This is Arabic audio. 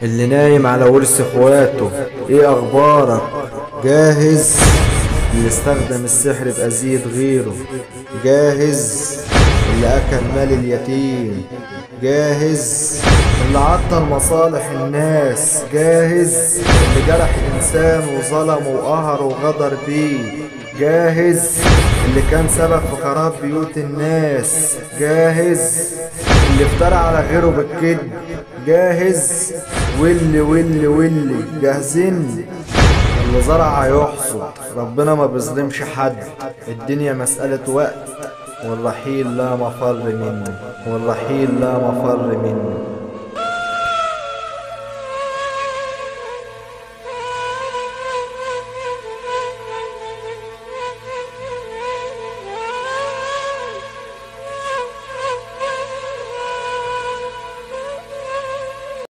اللي نايم على ورث اخواته، ايه اخبارك؟ جاهز؟ اللي استخدم السحر بأذية غيره، جاهز؟ اللي اكل مال اليتيم، جاهز؟ اللي عطل مصالح الناس، جاهز؟ اللي جرح انسان وظلمه وقهر وغدر بيه، جاهز؟ اللي كان سبب في خراب بيوت الناس، جاهز؟ اللي افترى على غيره بالكذب، جاهز؟ واللي جاهزين؟ اللي زرع هيحصد، ربنا ما بيظلمش حد، الدنيا مسألة وقت، والرحيل لا مفر منه، والرحيل لا مفر منه.